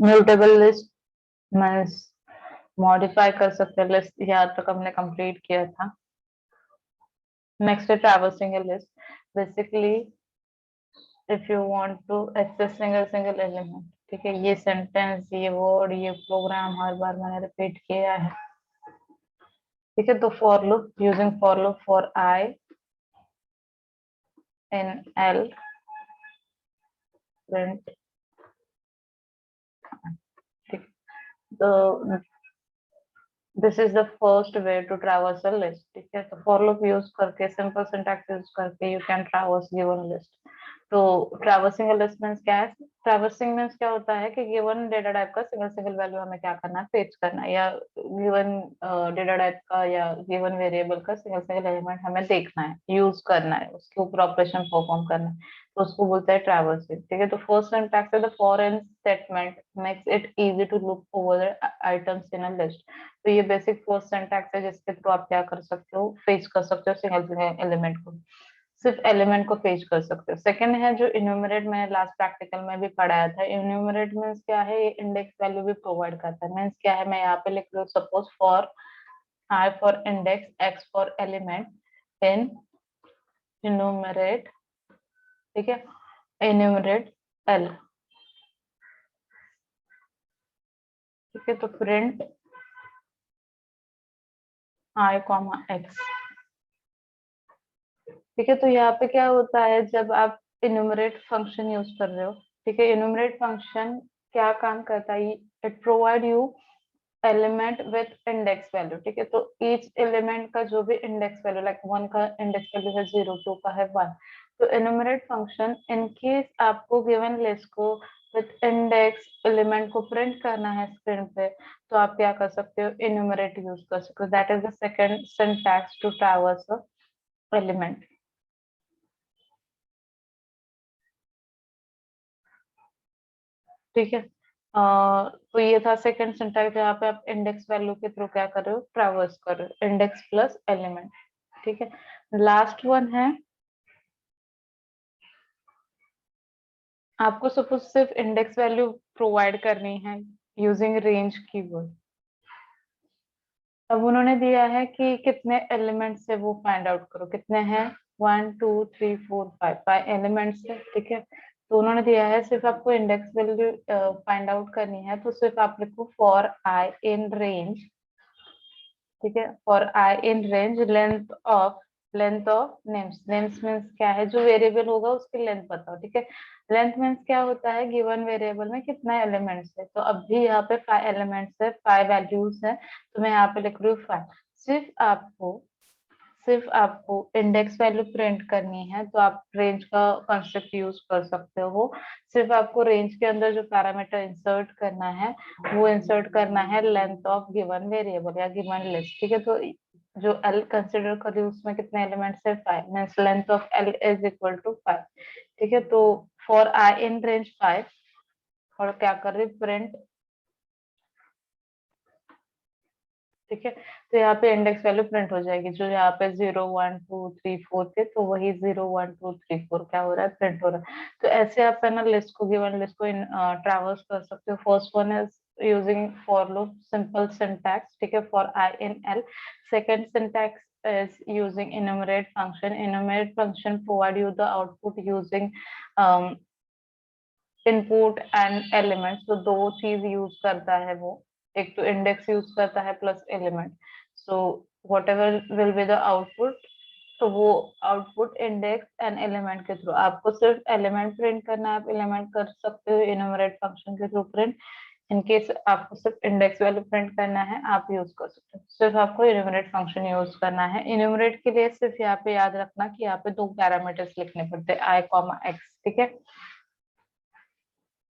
Mutable list means modify कर सकते हैं लिस्ट, यहाँ तक हमने कंप्लीट किया था। नेक्स्ट है traversing a list. Basically if you want to access single element, ठीक है, ये सेंटेंस, ये वर्ड, ये प्रोग्राम हर बार मैंने रिपीट किया है, ठीक है। तो for loop, using for loop for I in L print, ठीक। तो this is the first way to traverse a list, ठीक है। तो फॉर लूप यूज करके, सिंपल सिंटैक्स यूज करके you can traverse given list. तो ट्रैवर्सिंग लिस्ट मींस क्या है? ट्रैवर्सिंग मींस क्या होता है कि गिवन डेटा टाइप का सिंगल सिंगल वैल्यू हमें क्या करना है, फेच करना है, या गिवन डेटा टाइप का या गिवन वेरिएबल का सिंगल सिंगल एलिमेंट हमें देखना है, यूज करना है, उसके ऊपर ऑपरेशन परफॉर्म करना है, तो उसको बोलते हैं ट्रैवर्सिंग, ठीक है। तो फर्स्ट सिंटैक्स है the for and statement makes it easy to look over items in a list. तो ये बेसिक फर्स्ट सिंटैक्स है जिसके थ्रू आप क्या कर सकते हो, फेच कर सकते हो सिंगल सिंगल एलिमेंट को, सिर्फ एलिमेंट को फेच कर सकते हो। सेकंड है जो इन्यूमरेट, मैंने लास्ट प्रैक्टिकल में भी पढ़ाया था। इन्यूमरेट मीन्स क्या है, ये इंडेक्स वैल्यू भी प्रोवाइड करता है। मीन्स क्या है, मैं यहाँ पे लिख रही हूँ suppose for I for index, x for element in enumerate, ठीक है, इन्यूमरेट एल, ठीक है। तो प्रिंट आई कॉमा एक्स, ठीक है। तो यहाँ पे क्या होता है, जब आप इन्यूमरेट फंक्शन यूज कर रहे हो, ठीक है, इन्यूमरेट फंक्शन क्या काम करता है, it provide you element with index value, ठीक है। तो ईच एलिमेंट का जो भी इंडेक्स वैल्यू, लाइक वन का इंडेक्स वैल्यू है 0, 2 का है 1, तो इन्यूमरेट फंक्शन इन केस आपको गिवन लिस्ट को विथ इंडेक्स एलिमेंट को प्रिंट करना है स्क्रीन पे, तो आप क्या कर सकते हो, इन्यूमरेट यूज कर सकते हो। That is the second syntax to traverse element, ठीक है। तो ये था सेकंड सिंटैक्स जहाँ पे आप इंडेक्स वैल्यू के थ्रू क्या कर रहे हो, ट्रैवर्स कर रहे हो, इंडेक्स प्लस एलिमेंट, ठीक है। लास्ट वन है, आपको सपोज सिर्फ इंडेक्स वैल्यू प्रोवाइड करनी है यूजिंग रेंज कीवर्ड। अब उन्होंने दिया है कि कितने एलिमेंट्स से वो फाइंड आउट करो, कितने हैं, 1 2 3 4 5 एलिमेंट्स है, ठीक है। तो उन्होंने दिया है सिर्फ आपको इंडेक्स वैल्यू फाइंड आउट करनी है, तो सिर्फ आप लिखो फॉर आई इन रेंज, ठीक है, for I in range length of names, names means क्या है, जो वेरिएबल होगा उसकी लेंथ बताओ, ठीक है। लेंथ मीन्स क्या होता है, गिवन वेरिएबल में कितना एलिमेंट्स है, तो अब भी यहाँ पे 5 एलिमेंट्स है, 5 वैल्यूज है, तो मैं यहाँ पे लिख रही हूँ 5। सिर्फ आपको इंडेक्स वैल्यू प्रिंट करनी है, तो आप रेंज का कंस्ट्रक्ट यूज कर सकते हो। सिर्फ आपको रेंज के अंदर जो पैरामीटर इंसर्ट करना है, वो इंसर्ट करना है लेंथ ऑफ गिवन वेरिएबल या गिवन लिस्ट, ठीक है। तो जो एल कंसिडर कर रही हूँ उसमें कितने एलिमेंट्स है, 5, means length of L is equal to 5, ठीक है। तो फॉर आई इन रेंज 5, और क्या कर रही, प्रिंट, ठीक है। तो यहाँ पे इंडेक्स वैल्यू प्रिंट हो जाएगी, जो यहाँ पे 0 1 2 3 4 थे, तो वही 0 1 2 3 4 क्या हो रहा है, प्रिंट हो रहा है। तो ऐसे आप है ना लिस्ट को, गिवन लिस्ट को ट्रैवर्स कर सकते हो। First one is using for loop simple syntax, ठीक है, for I in L. Second syntax is using enumerate function. Enumerate function provide you the output using input and elements, तो दो चीज use करता है वो, एक तो इंडेक्स यूज करता है plus element. So what ever will be the output, तो वो आउटपुट इंडेक्स एंड एलिमेंट के थ्रू, आपको सिर्फ एलिमेंट प्रिंट करना है, आप एलिमेंट कर सकते हो इन्यूमरेट फंक्शन के थ्रू प्रिंट। इन केस आपको सिर्फ इंडेक्स वैल्यू प्रिंट करना है, आप यूज कर सकते हो, सिर्फ आपको इन्यूमरेट फंक्शन यूज करना है। इन्यूमरेट के लिए सिर्फ यहाँ पे याद रखना कि यहाँ पे दो पैरामीटर्स लिखने पड़ते हैं, आई कॉमा एक्स, ठीक है।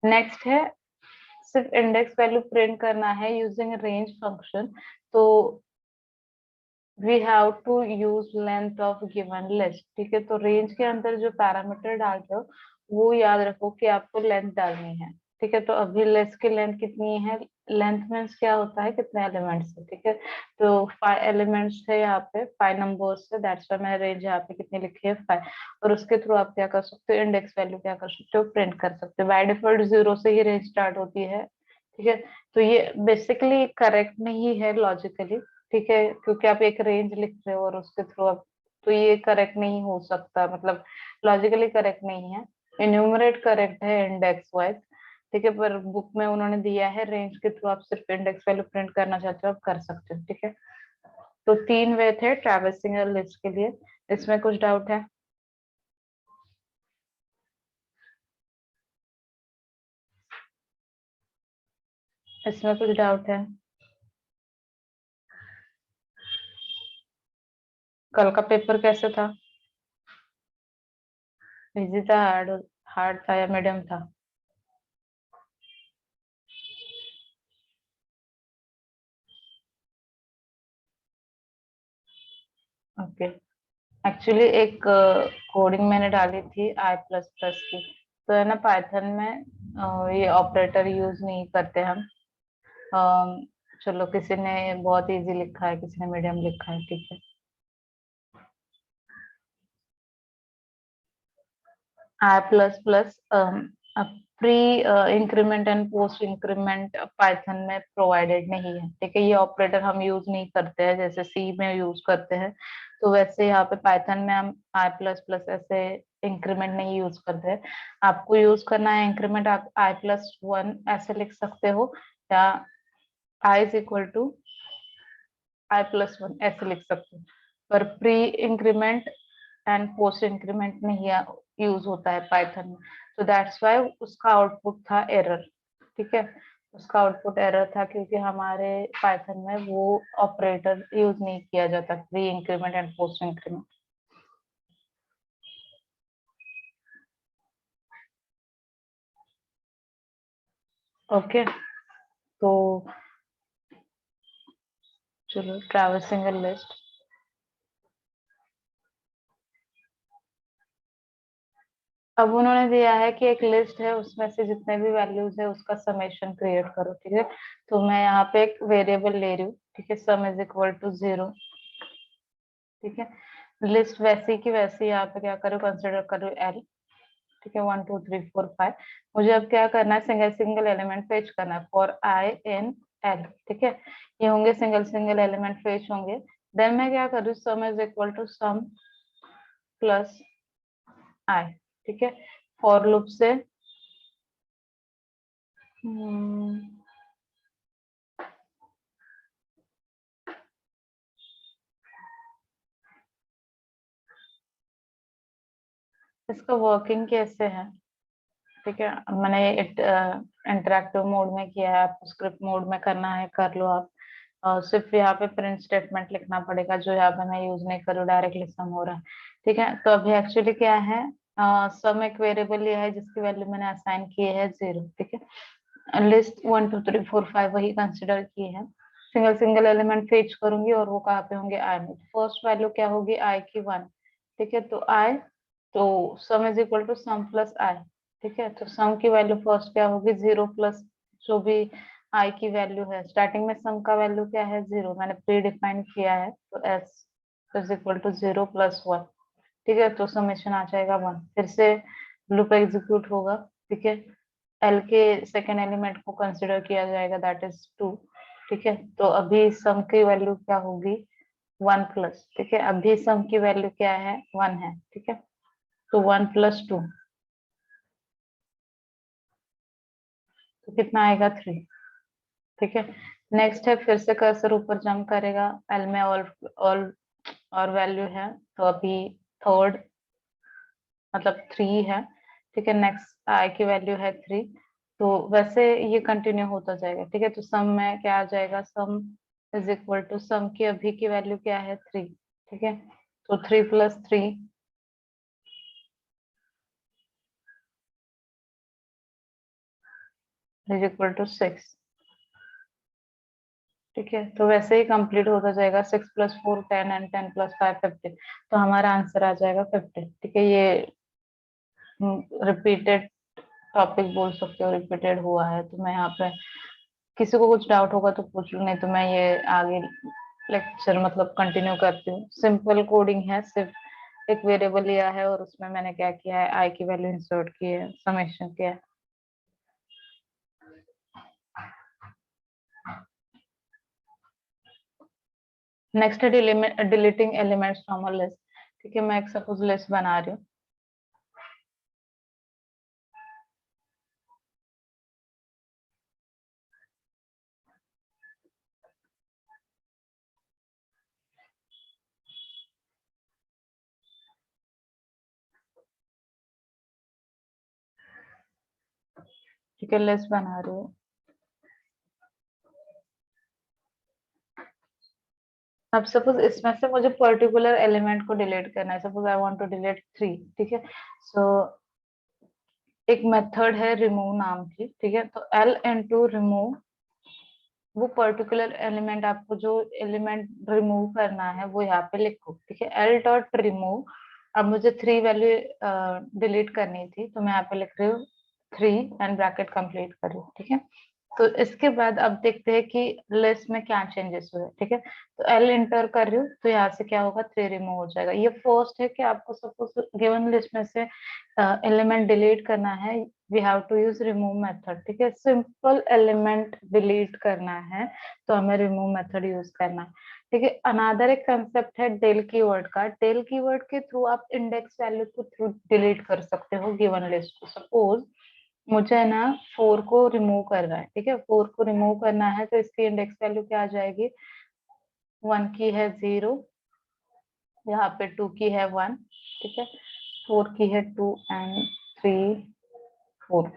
नेक्स्ट है, सिर्फ इंडेक्स वैल्यू प्रिंट करना है यूजिंग रेंज फंक्शन, तो we have to use length of given list, ठीक है। तो रेंज के अंदर जो पैरामीटर डालते हो वो याद रखो कि आपको लेंथ डालनी है, ठीक है। तो अभी लिस्ट की लेंथ कितनी है, लेंथ मीन्स क्या होता है, कितने एलिमेंट्स है, ठीक है। तो 5 एलिमेंट्स है यहाँ पे, 5 नंबर्स है, दैट्स व्हाई मैंने रेंज यहाँ पे कितनी लिखी है, 5। और उसके थ्रू आप क्या कर सकते हो, इंडेक्स वैल्यू क्या कर सकते हो, प्रिंट कर सकते हो। बाय डिफॉल्ट 0 से ही रेंज स्टार्ट होती है, ठीक है। तो ये बेसिकली करेक्ट नहीं है लॉजिकली, ठीक है, क्योंकि आप एक रेंज लिख रहे हो और उसके थ्रू आप, तो ये करेक्ट नहीं हो सकता, मतलब लॉजिकली करेक्ट नहीं है। इन्यूमरेट करेक्ट है इंडेक्स वाइज, ठीक है, पर बुक में उन्होंने दिया है रेंज के थ्रू, आप सिर्फ इंडेक्स वैल्यू प्रिंट करना चाहते हो आप कर सकते हो, ठीक है। तो 3 वे थे ट्रैवर्सिंग लिस्ट के लिए। इसमें कुछ डाउट है? इसमें कुछ डाउट है? कल का पेपर कैसे था? इजी था, हार्ड हार्ड था या मीडियम था? ओके। एक्चुअली एक कोडिंग मैंने डाली थी आई प्लस प्लस की, तो है ना पाइथन में ये ऑपरेटर यूज नहीं करते हम। चलो, किसी ने बहुत इजी लिखा है, किसी ने मीडियम लिखा है, ठीक है। I plus plus pre increment and post increment Python में प्रोवाइडेड नहीं है, ठीक है। ये ऑपरेटर हम यूज नहीं करते हैं जैसे सी में यूज करते हैं, तो वैसे यहाँ पे पाइथन में हम आई प्लस प्लस ऐसे इंक्रीमेंट नहीं यूज करते हैं। आपको यूज करना है इंक्रीमेंट, आप आई प्लस वन ऐसे लिख सकते हो, या I is equal to I plus one ऐसे लिख सकते हो। पर pre increment and post increment नहीं यूज होता है पाइथन में, तो दैट्स वाई उसका आउटपुट था एरर, ठीक है। उसका आउटपुट एरर था क्योंकि हमारे पाइथन में वो ऑपरेटर यूज नहीं किया जाता, pre increment and post increment. Okay. तो चलो, ट्रैवर्सिंग लिस्ट। अब उन्होंने दिया है कि एक लिस्ट है, उसमें से जितने भी वैल्यूज है उसका समेशन क्रिएट करो, ठीक है। तो मैं यहाँ पे एक वेरिएबल ले रही हूँ, ठीक है, सम इज इक्वल टू 0, ठीक है। लिस्ट वैसी की वैसी यहाँ पे क्या करो, कंसिडर करो एल, ठीक है, 1 2 3 4 5। मुझे अब क्या करना है, सिंगल सिंगल एलिमेंट फेच करना है फॉर आई इन एल, ठीक है। ये होंगे सिंगल सिंगल एलिमेंट फेच होंगे। देन मैं क्या करूँ, sum is equal to sum plus I, ठीक है। फॉर लूप से हम्म, इसका वर्किंग कैसे है, ठीक है। मैंने इंटरेक्टिव मोड में किया है, आपको स्क्रिप्ट मोड में करना है कर लो आप। सिर्फ यहाँ पे प्रिंट स्टेटमेंट लिखना पड़ेगा, जो यहाँ पे मैं यूज नहीं करूँ, डायरेक्टली सम हो रहा है, ठीक है। तो अभी एक्चुअली क्या है, सम एक वेरिएबल लिया है जिसकी वैल्यू मैंने असाइन की है 0, ठीक है। लिस्ट 1 2 3 4 5 वही कंसिडर किए हैं। सिंगल सिंगल एलिमेंट फेच करूंगी और वो कहाँ पे होंगे, आई में। फर्स्ट वैल्यू क्या होगी, आई की 1, ठीक है। तो आई, तो sum is equal to sum plus I, ठीक है। तो सम की वैल्यू फर्स्ट क्या होगी, 0 प्लस जो भी आई की वैल्यू है। स्टार्टिंग में सम का वैल्यू क्या है, 0, मैंने प्री डिफाइन किया है, तो S is equal to 0 plus 1, ठीक है। तो समेशन आ जाएगा 1। फिर से लूप एग्जीक्यूट होगा, ठीक है। एल के सेकेंड एलिमेंट को कंसिडर किया जाएगा, दैट इज 2, ठीक है। तो अभी सम की वैल्यू क्या होगी, 1 प्लस, ठीक है। अभी सम की वैल्यू क्या है, 1 है, ठीक है। तो 1 + 2, तो कितना आएगा, 3, ठीक है। नेक्स्ट है, फिर से कर्सर ऊपर जंप करेगा, एल में ऑल और वैल्यू है, तो अभी थर्ड मतलब 3 है, ठीक है। नेक्स्ट आई की वैल्यू है 3, तो वैसे ये कंटिन्यू होता जाएगा, ठीक है। तो सम में क्या आ जाएगा, सम इज इक्वल टू सम की अभी की वैल्यू क्या है, 3, ठीक है। तो 3 + 3 इज इक्वल टू 6, ठीक है। तो वैसे ही कंप्लीट होता जाएगा, 6 + 4 10 एंड 10 + 5 15, तो हमारा आंसर आ जाएगा 15, ठीक है। ये रिपीटेड टॉपिक बोल सकते हो, रिपीटेड हुआ है, तो मैं यहाँ पे किसी को कुछ डाउट होगा तो पूछ लो, नहीं तो मैं ये आगे लेक्चर मतलब कंटिन्यू करती हूँ। सिंपल कोडिंग है, सिर्फ एक वेरिएबल लिया है और उसमें मैंने क्या किया है, आई की वैल्यू इंसर्ट की है, समेशन किया है। नेक्स्ट है deleting elements from a list. ठीक है, मैं एक सपोज लिस्ट बना रही हूँ। ठीक है, लिस्ट बना रही हूँ। अब सपोज इसमें से मुझे पर्टिकुलर एलिमेंट को डिलीट करना है। Suppose I want to delete 3। ठीक है, सो एक मेथड है रिमूव नाम की। ठीक है, तो एल इंटू रिमूव, वो पर्टिकुलर एलिमेंट, आपको जो एलिमेंट रिमूव करना है वो यहाँ पे लिखो। ठीक है, एल डॉट रिमूव। अब मुझे 3 वैल्यू डिलीट करनी थी, तो मैं यहाँ पे लिख रही हूँ 3 एंड ब्रैकेट कंप्लीट कर रही हूँ। ठीक है, तो इसके बाद अब देखते हैं कि लिस्ट में क्या चेंजेस हुए। ठीक है, तो एल इंटर कर रही हूँ, तो यहाँ से क्या होगा, 3 रिमूव हो जाएगा। ये फर्स्ट है कि आपको सपोज गिवन लिस्ट में से एलिमेंट डिलीट करना है, we have to use remove method. ठीक है, सिंपल एलिमेंट डिलीट करना है तो हमें रिमूव मेथड यूज करना है। ठीक है, अनादर एक कंसेप्ट है डेल कीवर्ड का। डेल कीवर्ड के थ्रू आप इंडेक्स वैल्यू को थ्रू डिलीट कर सकते हो गिवन लिस्ट को। सपोज मुझे है ना 4 को रिमूव करना है। ठीक है, 4 को रिमूव करना है, तो इसकी इंडेक्स वैल्यू क्या आ जाएगी, 1 की है 0, यहाँ पे 2 की है 1। ठीक है, 4 की है 2 एंड 3 4।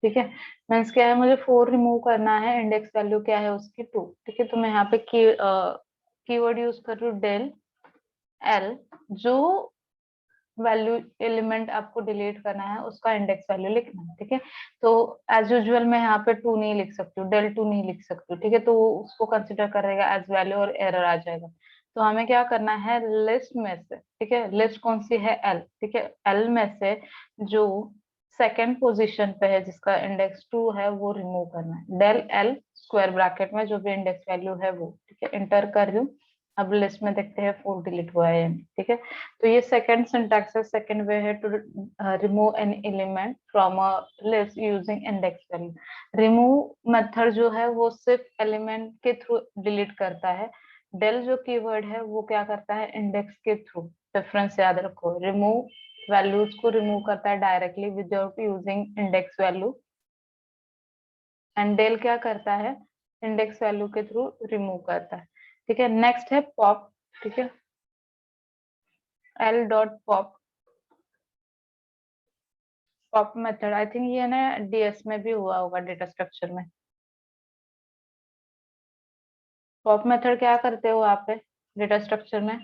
ठीक है, मीन्स क्या है, मुझे 4 रिमूव करना है, इंडेक्स वैल्यू क्या है उसकी 2। ठीक है, तो मैं यहाँ पे कीवर्ड यूज कर रही हूँ डेल एल, जो वैल्यू एलिमेंट आपको डिलीट करना है उसका इंडेक्स वैल्यू लिखना है। ठीक है, तो एज यूजुअल मैं यहाँ पे 2 नहीं लिख सकती हूँ, डेल 2 नहीं लिख सकती हूँ। ठीक है, तो वो उसको कंसिडर करेगा एज वैल्यू और एरर आ जाएगा। तो हमें क्या करना है, लिस्ट में से, ठीक है, लिस्ट कौन सी है, एल। ठीक है, एल में से जो सेकेंड पोजीशन पे है जिसका इंडेक्स 2 है वो रिमूव करना है। डेल एल स्क्वायर ब्रैकेट में जो भी इंडेक्स वैल्यू है वो। ठीक है, इंटर कर रही हूँ। अब लिस्ट में देखते हैं 4 डिलीट हुआ है। ठीक है, तो ये सेकंड सिंटैक्स है, सेकंड वे है to remove an element from a list using index value. Remove method जो है वो सिर्फ एलिमेंट के थ्रू डिलीट करता है। डेल जो कीवर्ड है वो क्या करता है, इंडेक्स के थ्रू। डिफरेंस याद रखो, रिमूव वैल्यूज को रिमूव करता है directly without using index value, and del क्या करता है, इंडेक्स वैल्यू के थ्रू रिमूव करता है। ठीक है, नेक्स्ट है पॉप। ठीक है, L dot pop, pop method I think ये ना डीएस में भी हुआ होगा, डेटा स्ट्रक्चर में। पॉप मेथड क्या करते हो आप पे डेटा स्ट्रक्चर में।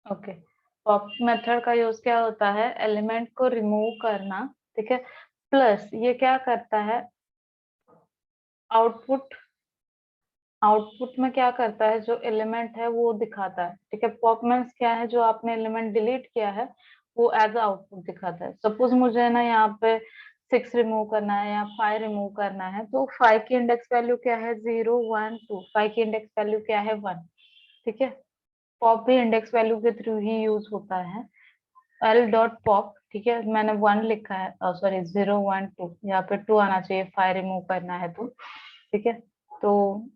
ओके, पॉप मेथड का यूज क्या होता है, एलिमेंट को रिमूव करना। ठीक है, प्लस ये क्या करता है, आउटपुट, आउटपुट में क्या करता है, जो एलिमेंट है वो दिखाता है। ठीक है, पॉप मीन्स क्या है, जो आपने एलिमेंट डिलीट किया है वो एज आउटपुट दिखाता है। सपोज मुझे ना यहाँ पे 6 रिमूव करना है या 5 रिमूव करना है, तो 5 की इंडेक्स वैल्यू क्या है, 0 1 2, 5 की इंडेक्स वैल्यू क्या है 1। ठीक है, पॉप भी इंडेक्स वैल्यू के थ्रू ही यूज होता है। एल डॉट पॉप, ठीक है, मैंने 1 लिखा है, सॉरी 0 1 2, यहाँ पे 2 आना चाहिए, 5 रिमूव करना है तो। ठीक है, तो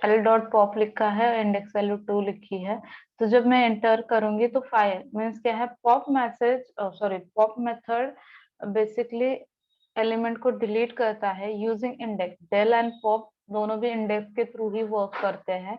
एल डॉट पॉप लिखा है, इंडेक्स वैल्यू 2 लिखी है, तो जब मैं एंटर करूंगी तो 5 मीन्स क्या है, pop message, sorry pop method basically element को डिलीट करता है using index. Del and pop दोनों भी इंडेक्स के थ्रू ही वर्क करते हैं।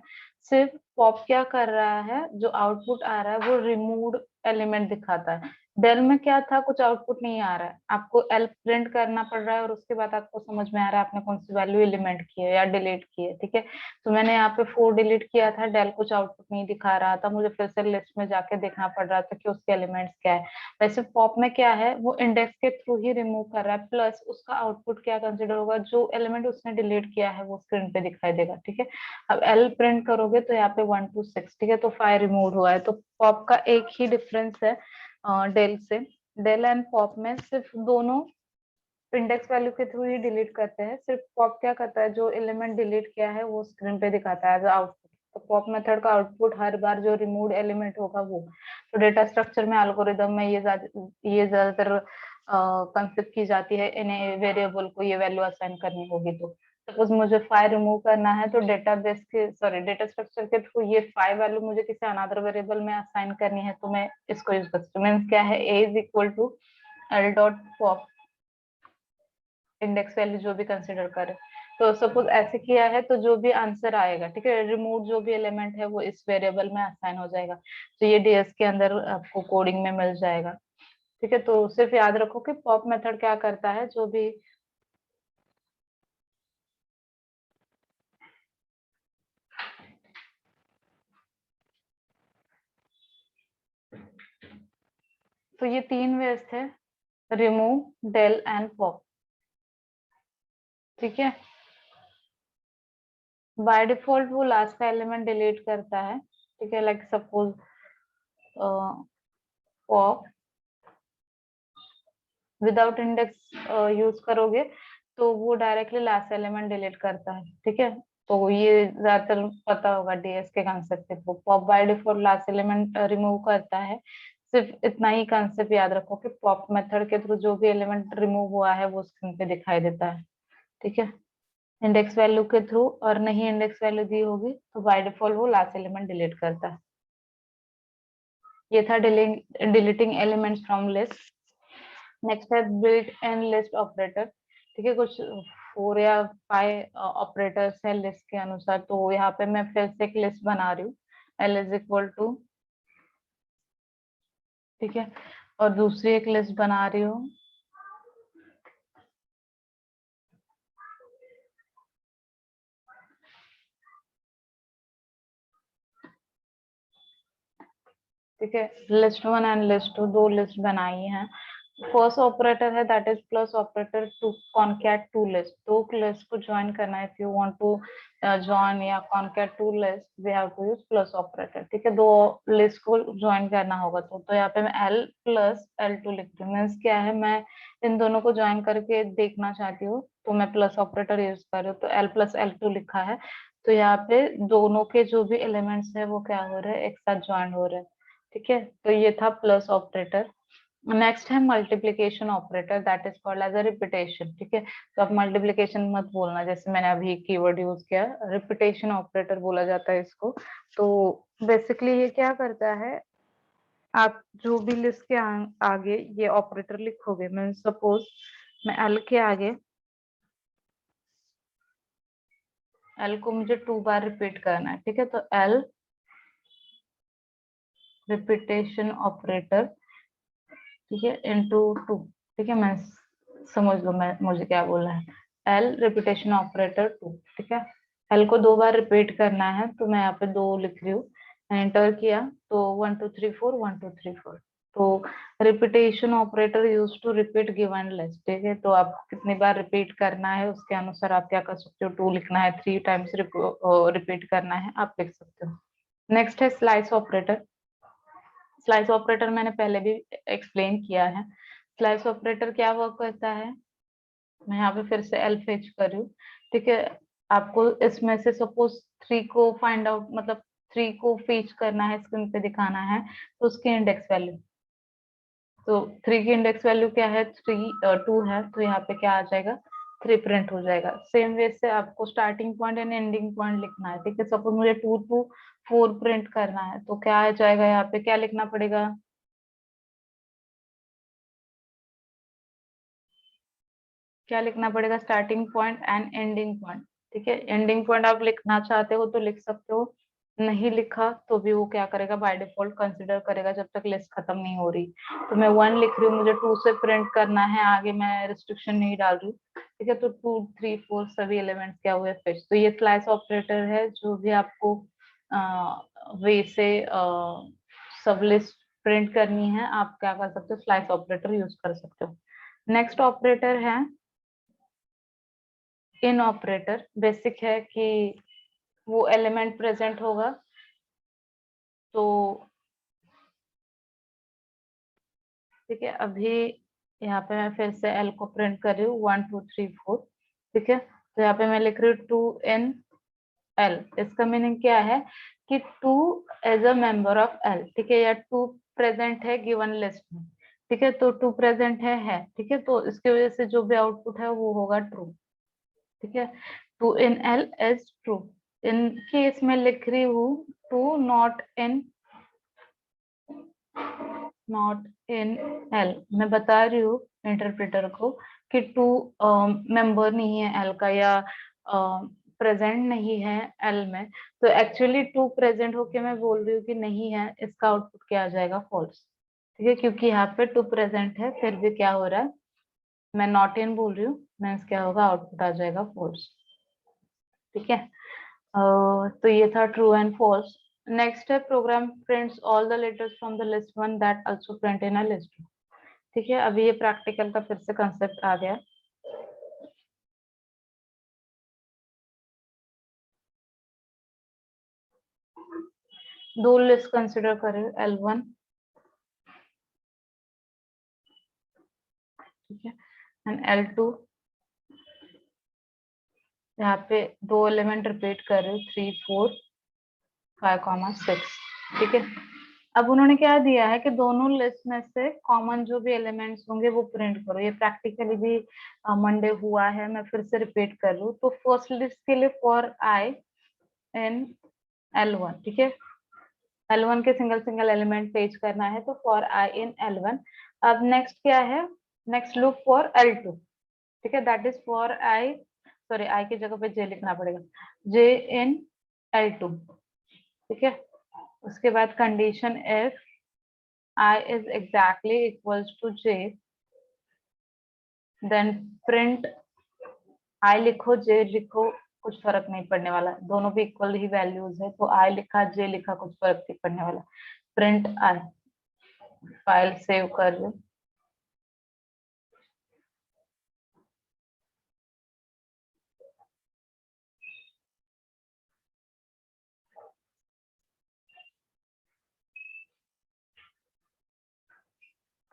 सिर्फ पॉप क्या कर रहा है, जो आउटपुट आ रहा है वो रिमूव्ड एलिमेंट दिखाता है। डेल में क्या था, कुछ आउटपुट नहीं आ रहा है, आपको एल प्रिंट करना पड़ रहा है और उसके बाद आपको समझ में आ रहा है आपने कौन सी वैल्यू एलिमेंट की है या डिलीट की है। ठीक है, तो मैंने यहाँ पे 4 डिलीट किया था, डेल कुछ आउटपुट नहीं दिखा रहा था, मुझे फिर से लिस्ट में जाके देखना पड़ रहा था कि उसके एलिमेंट्स क्या है। वैसे पॉप में क्या है, वो इंडेक्स के थ्रू ही रिमूव कर रहा है, प्लस उसका आउटपुट क्या कंसिडर होगा, जो एलिमेंट उसने डिलीट किया है वो स्क्रीन पे दिखाई देगा। ठीक है, अब एल प्रिंट करोगे तो यहाँ पे 1 2 6। ठीक है, तो 5 रिमूव हुआ है। तो पॉप का एक ही डिफरेंस है डेल से। डेल एंड पॉप में सिर्फ दोनों इंडेक्स वैल्यू के थ्रू ही डिलीट करते हैं। सिर्फ पॉप क्या करता है, जो एलिमेंट डिलीट किया है वो स्क्रीन पे दिखाता है एज आउटपुट। तो पॉप मेथड का आउटपुट हर बार जो रिमूव्ड एलिमेंट होगा वो। तो डेटा स्ट्रक्चर में, एल्गोरिदम में ये ज्यादातर कंसेप्ट की जाती है, इन्हें वेरिएबल को ये वैल्यू असाइन करनी होगी। तो सपोज मुझे 5 रिमूव करना है, तो डेटा स्ट्रक्चर के थ्रू ये 5 वैल्यू मुझे किसी अनदर वेरिएबल में असाइन करनी है, तो मैं इसको यूज कर सकती हूँ। मीन्स क्या है, a is equal to L dot pop index value जो भी कंसिडर करे। तो सपोज ऐसे किया है, तो जो भी आंसर आएगा, ठीक है, रिमूव जो भी एलिमेंट है वो इस वेरिएबल में असाइन हो जाएगा। तो ये डीएस के अंदर आपको कोडिंग में मिल जाएगा। ठीक है, तो सिर्फ याद रखो कि पॉप मेथड क्या करता है, जो भी तो ये 3 वेज थे, रिमूव, डेल एंड पॉप। ठीक है, बाय डिफॉल्ट वो लास्ट का एलिमेंट डिलीट करता है। ठीक है, like suppose pop without index use करोगे तो वो डायरेक्टली लास्ट एलिमेंट डिलीट करता है। ठीक है, तो ये ज्यादातर पता होगा डीएस के कंसेप्ट को। Pop by default last element remove करता है। सिर्फ इतना ही कंसेप्ट याद रखो कि पॉप मेथड के थ्रू जो भी एलिमेंट रिमूव हुआ है वो स्क्रीन पे दिखाई देता है। ठीक है, इंडेक्स वैल्यू के थ्रू और नहीं इंडेक्स वैल्यू दी होगी तो बाय डिफॉल्ट वो लास्ट एलिमेंट डिलीट करता है। ये था deleting elements from list. Next है बिल्ट इन लिस्ट ऑपरेटर। ठीक है, कुछ 4 या 5 ऑपरेटर्स है लिस्ट के अनुसार। तो यहाँ पे मैं फिर से एक लिस्ट बना रही हूँ, एल इज इक्वल टू, ठीक है, और दूसरी एक लिस्ट बना रही हूँ, ठीक है, लिस्ट 1 एंड लिस्ट 2, 2 लिस्ट बनाई है। फर्स्ट ऑपरेटर है that is plus operator to concat two list. दो लिस्ट को ज्वाइन करना है, if you want to join या concat two list we have to use plus operator. ठीक है, दो लिस्ट को ज्वाइन करना होगा। तो यहाँ पे मैं एल प्लस एल टू लिखती हूँ। मीन्स क्या है, मैं इन दोनों को ज्वाइन करके देखना चाहती हूँ, तो मैं प्लस ऑपरेटर यूज कर रही हूँ। तो एल प्लस एल टू लिखा है, तो यहाँ पे दोनों के जो भी एलिमेंट्स है वो क्या हो रहे हैं, एक साथ ज्वाइन हो रहे हैं। ठीक है, तो ये था प्लस ऑपरेटर। नेक्स्ट है multiplication operator that is called as a repetition. ठीक है, तो आप मल्टीप्लीकेशन मत बोलना, जैसे मैंने अभी कीवर्ड यूज किया, रिपीटेशन ऑपरेटर बोला जाता है इसको। तो बेसिकली ये क्या करता है, आप जो भी लिस्ट के आगे ये ऑपरेटर लिखोगे, मैं सपोज मैं एल के आगे एल को मुझे 2 बार रिपीट करना है। ठीक है, तो एल रिपीटेशन ऑपरेटर, ठीक है, इनटू 2। ठीक है, मैं समझ लो मैं मुझे क्या बोला है, एल रिपीटेशन ऑपरेटर 2। ठीक है, एल को 2 बार रिपीट करना है, तो मैं यहाँ पे 2 लिख रही हूँ। एंटर किया तो 1 2 3 4 1 2 3 4। तो repetition operator use to repeat given list. ठीक है, तो आपको कितनी बार रिपीट करना है उसके अनुसार आप क्या कर सकते हो, 2 लिखना है, 3 टाइम्स रिपीट करना है, आप लिख सकते हो। नेक्स्ट है स्लाइस ऑपरेटर। स्लाइस ऑपरेटर मैंने पहले भी एक्सप्लेन किया है। स्लाइस ऑपरेटर क्या वर्क करता है, मैं यहाँ पे फिर से एल फेच कर रही हूँ। ठीक है, आपको इसमें से सपोज 3 को फाइंड आउट, मतलब 3 को फेच करना है, स्क्रीन पे दिखाना है, तो उसकी इंडेक्स वैल्यू, तो 3 की इंडेक्स वैल्यू क्या है, 2 है, तो यहाँ पे क्या आ जाएगा, 3 प्रिंट हो जाएगा। सेम वे से आपको starting point and ending point लिखना है। ठीक है, सपोज मुझे 2 टू 4 प्रिंट करना है, तो क्या आ जाएगा, यहाँ पे क्या लिखना पड़ेगा, क्या लिखना पड़ेगा, starting point and ending point. ठीक है, एंडिंग पॉइंट आप लिखना चाहते हो तो लिख सकते हो, नहीं लिखा तो भी वो क्या करेगा, बाय डिफॉल्ट कंसिडर करेगा जब तक लिस्ट खत्म नहीं हो रही। तो मैं 1 लिख रही हूँ, मुझे 2 से प्रिंट करना है, आगे मैं रिस्ट्रिक्शन नहीं डाल रही हूँ। ठीक है, तो 2 3 4 सभी एलिमेंट्स क्या हुए, फिक्स। तो ये स्लाइस ऑपरेटर है, जो भी आपको वे से सब लिस्ट प्रिंट करनी है, आप क्या कर सकते हो, स्लाइस ऑपरेटर यूज कर सकते हो। नेक्स्ट ऑपरेटर है इन ऑपरेटर। बेसिक है कि वो एलिमेंट प्रेजेंट होगा, तो ठीक है, अभी यहाँ पे मैं फिर से एल को प्रिंट कर रही हूँ, 1 2 3 4। ठीक है, तो यहाँ पे मैं लिख रही हूँ 2 इन एल, इसका मीनिंग क्या है कि two as a member of L, ठीक है, या टू प्रेजेंट है गिवन लिस्ट में, ठीक है, तो टू प्रेजेंट है, ठीक है, तो इसकी वजह से जो भी आउटपुट है वो होगा ट्रू, ठीक है। Two in L is true, in case में लिख रही हूँ टू नॉट इन एल, मैं बता रही हूँ इंटरप्रेटर को कि टू मेंबर नहीं है एल का, या प्रेजेंट नहीं है एल में, तो एक्चुअली टू प्रेजेंट होके मैं बोल रही हूँ कि नहीं है, इसका आउटपुट क्या आ जाएगा, फॉल्स, ठीक है, क्योंकि यहाँ पे टू प्रेजेंट है, फिर भी क्या हो रहा है, मैं नॉट इन बोल रही हूँ, मीन्स क्या होगा, आउटपुट आ जाएगा फॉल्स, ठीक है। तो ये था ट्रू एंड फॉल्स। नेक्स्ट है program prints all the letters from the list one that also print in a list, ठीक है, अभी ये प्रैक्टिकल का फिर से कंसेप्ट आ गया। दो लिस्ट कंसिडर करें, L1, ठीक है, एंड L2, यहाँ पे दो एलिमेंट रिपीट कर रहे, 3 4 5 6, ठीक है। अब उन्होंने क्या दिया है कि दोनों लिस्ट में से कॉमन जो भी एलिमेंट्स होंगे वो प्रिंट करो, ये प्रैक्टिकली भी मंडे हुआ है, मैं फिर से रिपीट कर रही हूँ। तो फर्स्ट लिस्ट के लिए फॉर आई इन L1, ठीक है, L1 के सिंगल सिंगल एलिमेंट पेज करना है, तो फॉर आई इन L1। अब नेक्स्ट क्या है, नेक्स्ट लूप फॉर L2, ठीक है, that is for I, sorry I की जगह पे जे लिखना पड़ेगा, जे इन L2, ठीक है। उसके बाद condition if I is exactly equals to j, then print I लिखो j लिखो, कुछ फर्क नहीं पड़ने वाला, दोनों भी इक्वल ही वैल्यूज है, तो I लिखा j लिखा कुछ फर्क नहीं पड़ने वाला। प्रिंट I, फाइल सेव कर लो,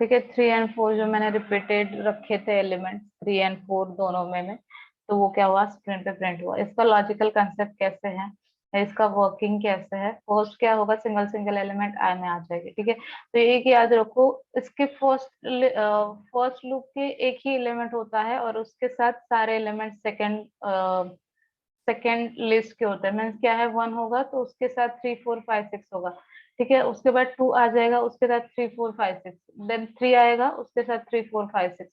ठीक है। 3 एंड 4 जो मैंने रिपीटेड रखे थे एलिमेंट, 3 एंड 4 दोनों में तो वो क्या हुआ, स्क्रीन पे प्रिंट हुआ। इसका लॉजिकल कंसेप्ट कैसे है, इसका वर्किंग कैसे है, फर्स्ट क्या होगा, सिंगल सिंगल एलिमेंट आई में आ जाएगी, ठीक है। तो एक याद रखो, इसके फर्स्ट लूप के एक ही एलिमेंट होता है और उसके साथ सारे एलिमेंट सेकेंड लिस्ट के होते हैं, मीन्स क्या है, 1 होगा तो उसके साथ 3 4 5 6 होगा, ठीक है। उसके बाद 2 आ जाएगा, उसके साथ 3 4 5 6, देन 3 आएगा, उसके साथ 3 4 5 6।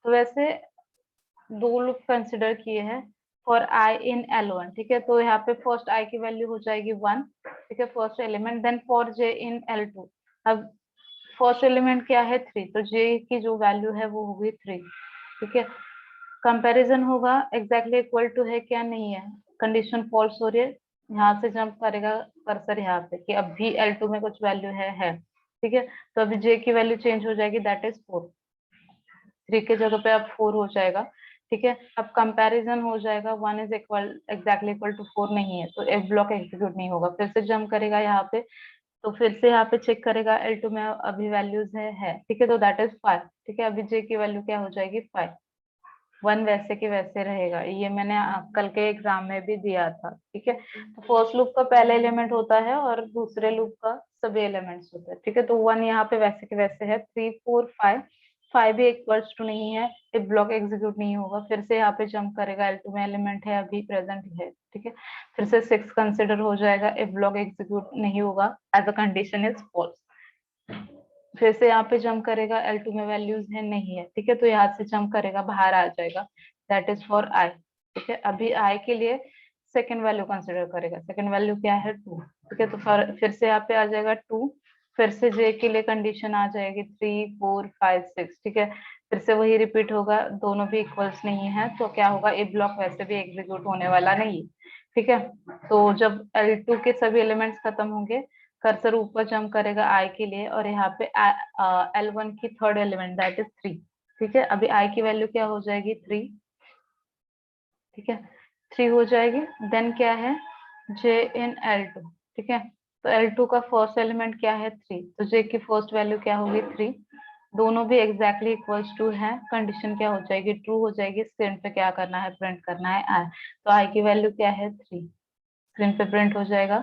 तो वैसे दो लूप कंसिडर किए हैं फॉर आई इन L1, ठीक है। तो यहाँ पे फर्स्ट आई की वैल्यू हो जाएगी 1, ठीक है, first element, then for J in L2, अब फर्स्ट एलिमेंट क्या है, 3, तो जे की जो वैल्यू है वो होगी 3, ठीक है। कंपैरिजन होगा एग्जैक्टली इक्वल टू है क्या, नहीं है, कंडीशन फॉल्स हो रही है, यहाँ से जंप करेगा कर्सर यहाँ पे कि अब भी L2 में कुछ वैल्यू है, ठीक है। तो अभी जे की वैल्यू चेंज हो जाएगी, दैट इज 4, 3 के जगह पे अब 4 हो जाएगा, ठीक है। अब कंपैरिजन हो जाएगा, 1 is equal exactly equal to 4 नहीं है, तो इफ ब्लॉक एग्जीक्यूट नहीं होगा, फिर से जंप करेगा यहाँ पे, तो फिर से यहाँ पे चेक करेगा L2 में अभी वैल्यूज है, ठीक है, तो दैट इज 5, ठीक है। अभी जे की वैल्यू क्या हो जाएगी, 5, 1 वैसे के वैसे रहेगा, ये मैंने कल के एग्जाम में भी दिया था, ठीक है। तो फर्स्ट लूप का पहला एलिमेंट होता है और दूसरे लूप का सभी एलिमेंट्स होते हैं, ठीक है। तो 1 यहाँ पे वैसे के वैसे है, 3 4 5, 5 भी इक्वल्स टू नहीं है, इफ ब्लॉक एग्जीक्यूट नहीं होगा, फिर से यहाँ पे जंप करेगा, L2 में एलिमेंट है अभी प्रेजेंट है, ठीक है। फिर से 6 कंसिडर हो जाएगा, इफ ब्लॉक एग्जीक्यूट नहीं होगा, as a condition is false. फिर से यहाँ पे जंप करेगा, L2 में वैल्यूज है नहीं है, ठीक है, तो यहाँ से जंप करेगा, बाहर आ जाएगा, दैट इज फॉर आई, ठीक है। अभी आई के लिए सेकेंड वैल्यू कंसिडर करेगा, सेकेंड वैल्यू क्या है, 2, ठीक है। तो फिर से यहाँ पे आ जाएगा 2, फिर से जे के लिए कंडीशन आ जाएगी 3 4 5 6, ठीक है। फिर से वही रिपीट होगा, दोनों भी इक्वल्स नहीं है, तो क्या होगा, ए ब्लॉक वैसे भी एग्जीक्यूट होने वाला नहीं, ठीक है। तो जब L2 के सभी एलिमेंट्स खत्म होंगे, कर्सर ऊपर जंप करेगा आई के लिए, और यहाँ पे L1 की थर्ड एलिमेंट दैट इज 3, ठीक है। अभी आई की वैल्यू क्या हो जाएगी, 3, ठीक है, 3 हो जाएगी। देन क्या है, जे इन L2, ठीक है। तो L2 का फर्स्ट एलिमेंट क्या है, 3, तो जे की फर्स्ट वैल्यू क्या होगी, 3, दोनों भी एग्जैक्टली इक्वल्स टू है, कंडीशन क्या हो जाएगी, ट्रू हो जाएगी। स्क्रीन पे क्या करना है, प्रिंट करना है आई, तो आई की वैल्यू क्या है, 3, स्क्रीन पे प्रिंट हो जाएगा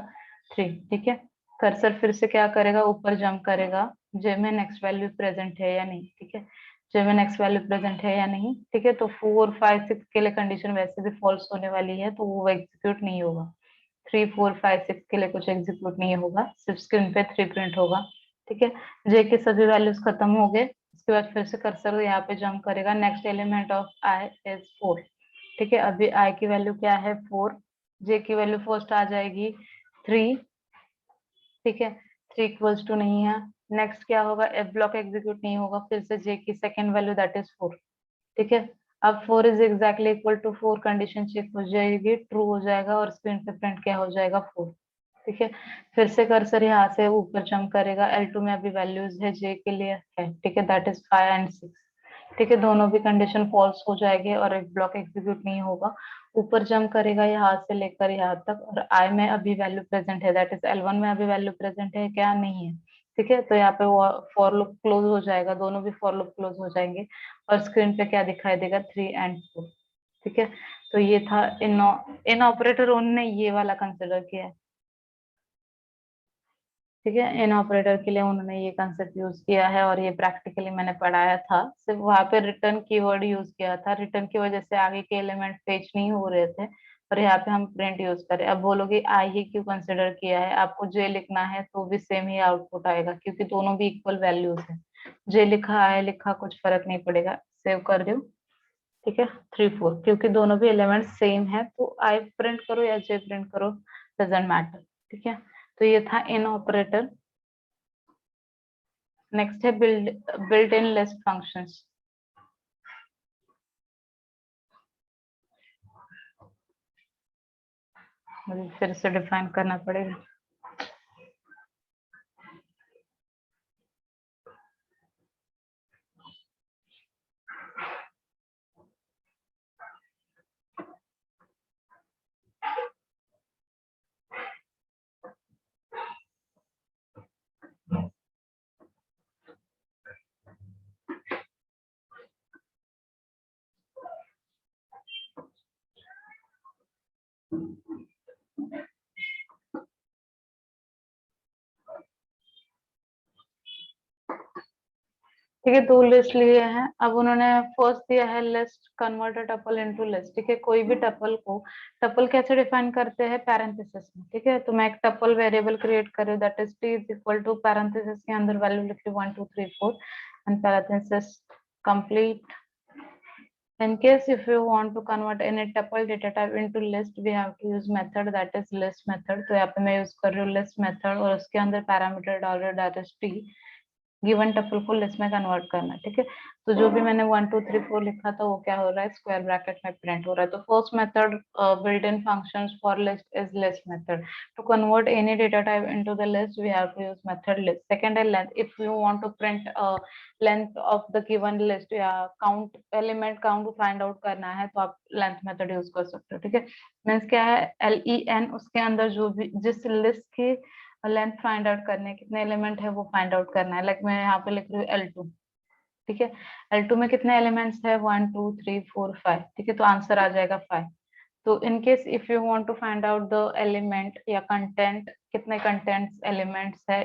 3। ठीक है, कर्सर फिर से क्या करेगा, ऊपर जंप करेगा जे में नेक्स्ट वैल्यू प्रेजेंट है या नहीं। ठीक है, जे में नेक्स्ट वैल्यू प्रेजेंट है या नहीं। ठीक है, तो 4 5 6 के लिए कंडीशन वैसे भी फॉल्स होने वाली है, तो वो एग्जीक्यूट नहीं होगा। 3 4 5 6 के लिए कुछ एग्जीक्यूट नहीं होगा, सिर्फ स्क्रीन पे 3 प्रिंट होगा। ठीक है, जे के सभी वैल्यूज खत्म हो गए। उसके बाद फिर से कर्सर यहाँ पे जंप करेगा, next element of I is 4। ठीक है, अभी आई की वैल्यू क्या है 4, जे की वैल्यू फर्स्ट आ जाएगी 3। ठीक है, 3 इक्वल्स टू नहीं है। नेक्स्ट क्या होगा, एफ ब्लॉक एग्जीक्यूट नहीं होगा, फिर से जे की सेकेंड वैल्यू दैट इज 4। ठीक है, अब 4 is exactly equal to 4 condition check हो जाएगी, ट्रू हो जाएगा और स्क्रीन पे प्रिंट क्या हो जाएगा 4। ठीक है, फिर से कर्सर यहाँ से ऊपर जंप करेगा, L2 में अभी वैल्यूज है जे के लिए है। ठीक है, दैट इज 5 एंड 6। ठीक है, दोनों भी कंडीशन फॉल्स हो जाएंगे और एक ब्लॉक एग्जीक्यूट नहीं होगा। ऊपर जंप करेगा यहाँ से लेकर यहाँ तक, और आई में अभी वैल्यू प्रेजेंट है, दैट इज L1 में अभी वैल्यू प्रेजेंट है क्या, नहीं है। ठीक है, तो यहाँ पे वो फॉर लूप क्लोज हो जाएगा, दोनों भी फॉर लूप क्लोज हो जाएंगे और स्क्रीन पे क्या दिखाई देगा 3 एंड 4। ठीक है, तो ये था इन ऑपरेटर उन्होंने ये वाला कंसिडर किया है। ठीक है, इन ऑपरेटर के लिए उन्होंने ये कंसेप्ट यूज किया है और ये प्रैक्टिकली मैंने पढ़ाया था। सिर्फ वहां पे रिटर्न कीवर्ड यूज किया था, रिटर्न की वजह से आगे के एलिमेंट फेच नहीं हो रहे थे, और यहाँ पे हम प्रिंट यूज करें। अब बोलोगे आई ही क्यों कंसिडर किया है, आपको जे लिखना है तो भी सेम ही आउटपुट आएगा, क्योंकि दोनों भी इक्वल वैल्यूज है। जे लिखा आई लिखा कुछ फर्क नहीं पड़ेगा। सेव कर दो। ठीक है, 3 4 क्योंकि दोनों भी एलिमेंट सेम है, तो आई प्रिंट करो या जे प्रिंट करो, डजेंट मैटर। ठीक है, तो ये था इन ऑपरेटर। नेक्स्ट है बिल्ट इन लिस्ट फंक्शंस। मुझे फिर से डिफाइन करना पड़ेगा। ठीक है, दो लिस्ट लिए हैं। अब उन्होंने फर्स्ट दिया है लिस्ट कन्वर्ट अ टपल इनटू लिस्ट। ठीक है, कोई भी टपल को, टपल कैसे डिफाइन करते हैं, पैरेंथेसिस में। ठीक है, तो मैं एक टपल वेरिएबल क्रिएट कर रही हूँ, that is T is equal to parenthesis के अंदर वैल्यू लिख रही हूँ 1 2 3 4 and parenthesis complete. In case if you want to convert any tuple data type into list, we have to use method that is list method। तो यहाँ पे मैं use कर रही हूँ list method और उसके अंदर पैरामीटर डाल रही हूँ that is t। Given tuple को लिस्ट में कन्वर्ट करना। ठीक है, तो जो भी मैंने 1 2 3 4 लिखा था वो क्या हो रहा है, स्क्वायर ब्रैकेट में प्रिंट हो रहा है। तो first method built in functions for list is list method. To convert any data type into the list we have to use method list. Second है length. If you want to print length of the given list या count element count find out करना है तो आप length method use कर सकते हो। ठीक है, मीन्स क्या है, LEN उसके अंदर जो भी जिस लिस्ट की लेंथ फाइंड आउट करने कितने एलिमेंट है वो फाइंड आउट करना है। लाइक मैं यहाँ पे लिख रही हूँ L2। ठीक है, L2 में कितने एलिमेंट्स है 1 2 3 4 5। ठीक है, तो आंसर आ जाएगा 5। तो in case if you want to find out the element या कंटेंट, कितने कंटेंट्स एलिमेंट्स है,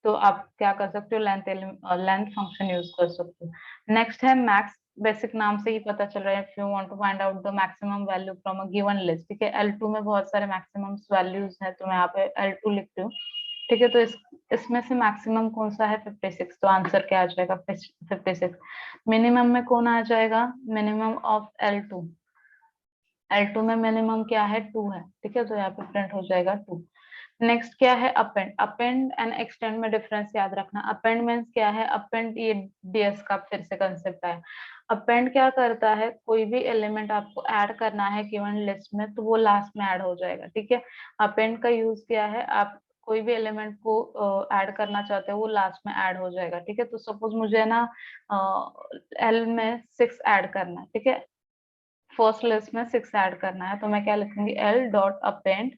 तो आप क्या कर सकते हो, लेंथ फंक्शन यूज कर सकते हो। नेक्स्ट है मैक्स। बेसिक नाम से ही पता चल रहा है, if you want to find out the maximum value from a given list. ठीक है, L2 में बहुत सारे मैक्सिमम वैल्यूज है, तो मैं यहाँ पे L2 लिख रही हूँ। ठीक है, तो इसमें से मैक्सिमम कौन सा है 56, तो आंसर क्या आ जाएगा 56। मिनिमम में कौन आ जाएगा, मिनिमम ऑफ L2। L2 में मिनिमम क्या है 2 है। ठीक है, तो यहाँ पे प्रिंट हो जाएगा 2। नेक्स्ट क्या है अपेंड। अपेंड एंड एक्सटेंड में डिफरेंस याद रखना। अपेंड मीन्स क्या है, अपेंड ये डीएस का फिर से कंसेप्ट है। अपेंड क्या करता है, कोई भी एलिमेंट आपको ऐड करना है गिवन लिस्ट में तो वो लास्ट में ऐड हो जाएगा। ठीक है, अपेंड का यूज क्या है, आप कोई भी एलिमेंट को ऐड करना चाहते हो वो लास्ट में ऐड हो जाएगा। ठीक है, तो सपोज मुझे ना एल में 6 ऐड करना है। ठीक है, फर्स्ट लिस्ट में 6 ऐड करना है, तो मैं क्या लिखूंगी, L डॉट अपेंड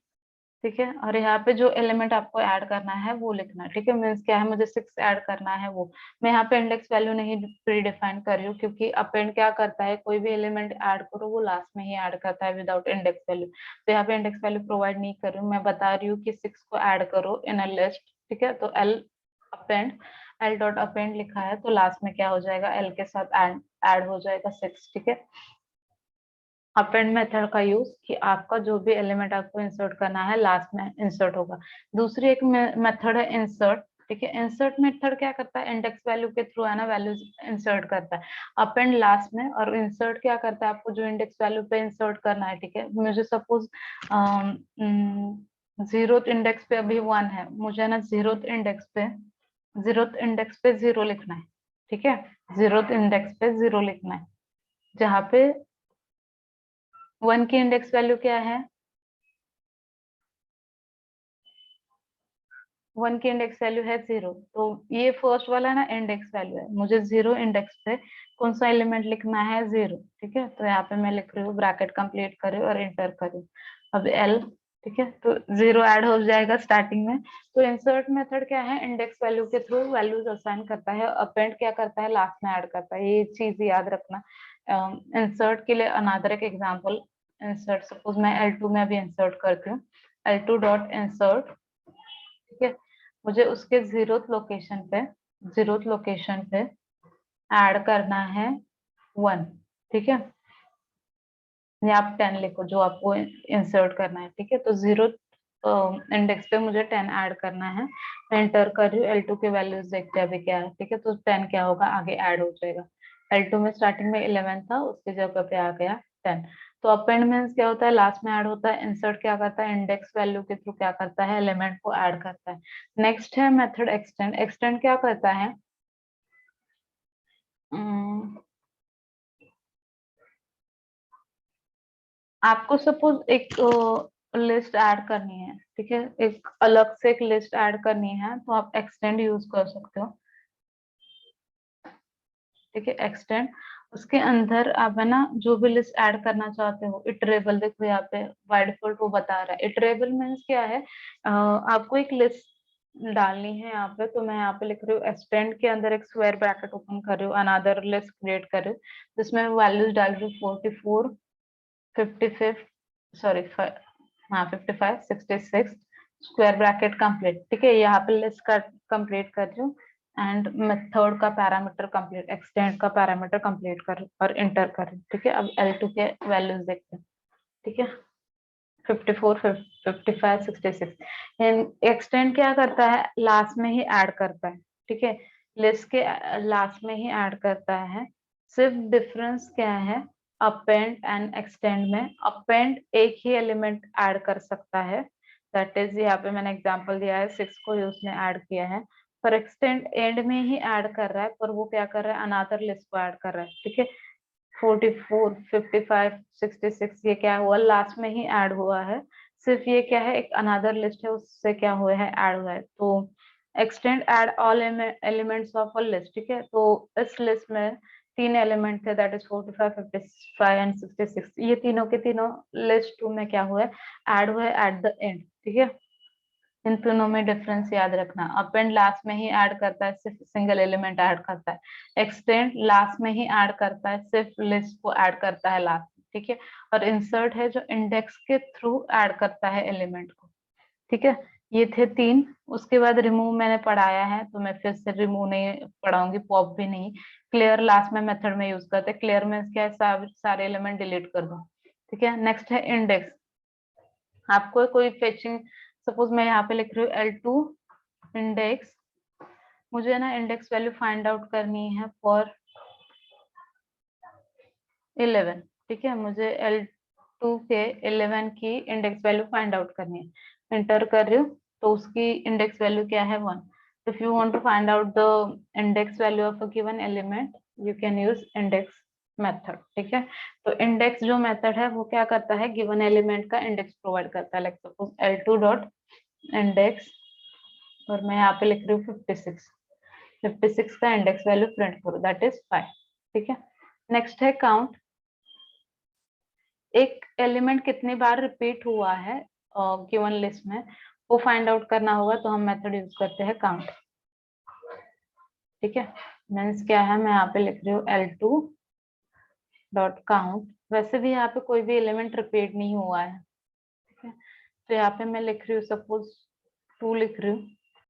ठीक है। और यहाँ पे जो एलिमेंट आपको ऐड करना है वो लिखना है, ठीक है। मीन्स क्या है, मुझे 6 ऐड करना है वो, मैं यहाँ पे इंडेक्स वैल्यू नहीं प्री डिफाइन कर रही हूँ, क्योंकि अपेंड क्या करता है, कोई भी एलिमेंट ऐड करो वो लास्ट में ही ऐड करता है विदाउट इंडेक्स वैल्यू। तो यहाँ पे इंडेक्स वैल्यू प्रोवाइड नहीं कर रही हूँ, मैं बता रही हूँ कि 6 को ऐड करो इन अ लिस्ट, ठीक है। तो L append, L dot append लिखा है, तो लास्ट में क्या हो जाएगा, एल के साथ ऐड हो जाएगा 6, ठीक है। अपेंड मेथड का यूज कि आपका जो भी एलिमेंट आपको इंसर्ट करना है लास्ट में इंसर्ट होगा। दूसरी एक मेथड है इंसर्ट, ठीक है। इंसर्ट मेथड क्या करता है, इंडेक्स वैल्यू के थ्रू है ना वैल्यूज इंसर्ट करता है, अपेंड लास्ट में, और इंसर्ट क्या करता है, आपको जो इंडेक्स वैल्यू पे इंसर्ट करना है, ठीक है। मुझे सपोज 0th इंडेक्स पे अभी 1 है, मुझे ना 0th इंडेक्स पे 0 लिखना है, ठीक है। 0th इंडेक्स पे 0 लिखना है, जहाँ पे 1 की इंडेक्स वैल्यू क्या है, 1 की इंडेक्स वैल्यू है 0, तो ये फर्स्ट वाला ना इंडेक्स वैल्यू है, मुझे 0 इंडेक्स पे कौन सा एलिमेंट लिखना है, 0, ठीक है। तो यहाँ पे मैं लिख रही हूँ, ब्रैकेट कंप्लीट कर रही हूँ और इंटर कर रही हूँ। अब एल, ठीक है, तो 0 ऐड हो जाएगा स्टार्टिंग में। तो इंसर्ट मेथड क्या है, इंडेक्स वैल्यू के थ्रू वैल्यूज असाइन करता है, अपेंड क्या करता है, लास्ट में ऐड करता है, ये चीज याद रखना। इंसर्ट के लिए अनदर एक एग्जाम्पल, इंसर्ट सपोज मैं L2 में अभी इंसर्ट करती हूँ, L2 डॉट इंसर्ट, ठीक है। मुझे उसके 0th लोकेशन पे ऐड करना है 1, ठीक है, या आप 10 लिखो जो आपको इंसर्ट करना है, ठीक है। तो 0th इंडेक्स पे मुझे 10 ऐड करना है, मैं एंटर कर रही हूँ, L2 के वैल्यूज देखते हैं अभी क्या है, ठीक है। तो 10 क्या होगा, आगे ऐड हो जाएगा, L2 में स्टार्टिंग में 11 था, उसकी जगह पे आ गया 10। तो अपेंड मीन्स क्या होता है, लास्ट में ऐड होता है, इंसर्ट क्या करता है, इंडेक्स वैल्यू के थ्रू क्या करता है, एलिमेंट को ऐड करता है। नेक्स्ट है मेथड एक्सटेंड, एक्सटेंड क्या करता है, आपको सपोज एक लिस्ट ऐड करनी है, ठीक है, एक अलग से एक लिस्ट ऐड करनी है, तो आप एक्सटेंड यूज कर सकते हो, ठीक है। एक्सटेंड, उसके अंदर आप है ना जो भी लिस्ट ऐड करना चाहते हो, इटरेबल, देखो यहाँ पे बाय डिफॉल्ट वो बता रहा है, इटरेबल मीन्स क्या है, आपको एक लिस्ट डालनी है यहाँ पे, तो मैं यहाँ पे लिख रही हूँ एक्सटेंड के अंदर एक स्क्वायर ब्रैकेट ओपन कर रही हूँ, अनदर लिस्ट क्रिएट कर रही हूँ, जिसमें वैल्यूज डाल रही हूँ 44, 55, सॉरी हाँ 55, 66, स्क्वायर ब्रैकेट कंप्लीट, ठीक है। यहाँ पे लिस्ट का कंप्लीट कर रही हूँ, एंड मेथड का पैरामीटर कंप्लीट, एक्सटेंड का पैरामीटर कंप्लीट कर और इंटर कर रही हूँ, ठीक है। अब L2 के वैल्यूज देखते हैं, ठीक है। 54, 55, 66, एक्सटेंड क्या करता है, लास्ट में ही ऐड करता है, ठीक है, लिस्ट के लास्ट में ही ऐड करता है। सिर्फ डिफरेंस क्या है, अपेंड एंड एक्सटेंड में, अपेंड एक ही एलिमेंट ऐड कर सकता है, दैट इज यहाँ पे मैंने एग्जांपल दिया है 6 को ही उसने ऐड किया है, पर एक्सटेंड एंड में ही ऐड कर रहा है, पर वो क्या कर रहा है, अनदर लिस्ट को ऐड कर रहा है, ठीक है। 44, 55, 66 ये क्या हुआ, लास्ट में ही ऐड हुआ है, सिर्फ ये क्या है, एक अनदर लिस्ट है उससे क्या हुआ है, ऐड हुआ है। तो extend add all elements of a list, ठीक है। तो इस लिस्ट में 3 एलिमेंट थे, दैट इज 45, 55 एंड 66, ये तीनों के तीनों लिस्ट 2 में क्या हुआ है, ऐड हुआ है एट द एंड, ठीक है। इन तीनों में डिफरेंस याद रखना, अपेंड लास्ट में ही ऐड करता है, सिर्फ सिंगल एलिमेंट ऐड करता है, एक्सटेंड लास्ट में ही ऐड करता है, सिर्फ लिस्ट को ऐड करता है लास्ट में, ठीक है। और इंसर्ट है जो इंडेक्स के थ्रू ऐड करता है एलिमेंट को, ठीक है। ये थे 3, उसके बाद रिमूव मैंने पढ़ाया है, तो मैं फिर से रिमूव नहीं पढ़ाऊंगी, पॉप भी नहीं। क्लियर लास्ट में मेथड में यूज करते हैं, क्लियर में क्या है, सारे एलिमेंट डिलीट कर दो, ठीक है। नेक्स्ट है इंडेक्स, आपको कोई फेचिंग, सपोज मैं यहाँ पे लिख रही हूँ L2 इंडेक्स, मुझे ना इंडेक्स वैल्यू फाइंड आउट करनी है फॉर 11, ठीक है, मुझे L2 के 11 की इंडेक्स वैल्यू फाइंड आउट करनी है, एंटर कर रही हूँ, तो उसकी इंडेक्स वैल्यू क्या है, 1। If you want to find out the index value of a given element, you can use index method, ठीक है। तो इंडेक्स जो मेथड है वो क्या करता है, गिवन एलिमेंट का इंडेक्स प्रोवाइड करता है, like suppose L2 dot index, और मैं यहाँ पे लिख रही हूँ 56 का इंडेक्स वैल्यू प्रिंट करो, दैट इज 5, ठीक है। नेक्स्ट है काउंट, एक एलिमेंट कितनी बार रिपीट हुआ है गिवन लिस्ट में, वो फाइंड आउट करना होगा तो हम मेथड यूज करते हैं काउंट। ठीक है, मीन्स क्या है, मैं यहाँ पे लिख रही हूँ L2 डॉट काउंट। वैसे भी यहाँ पे कोई भी एलिमेंट रिपीट नहीं हुआ है। ठीक है, तो यहाँ पे मैं लिख रही हूँ सपोज 2 लिख रही हूँ,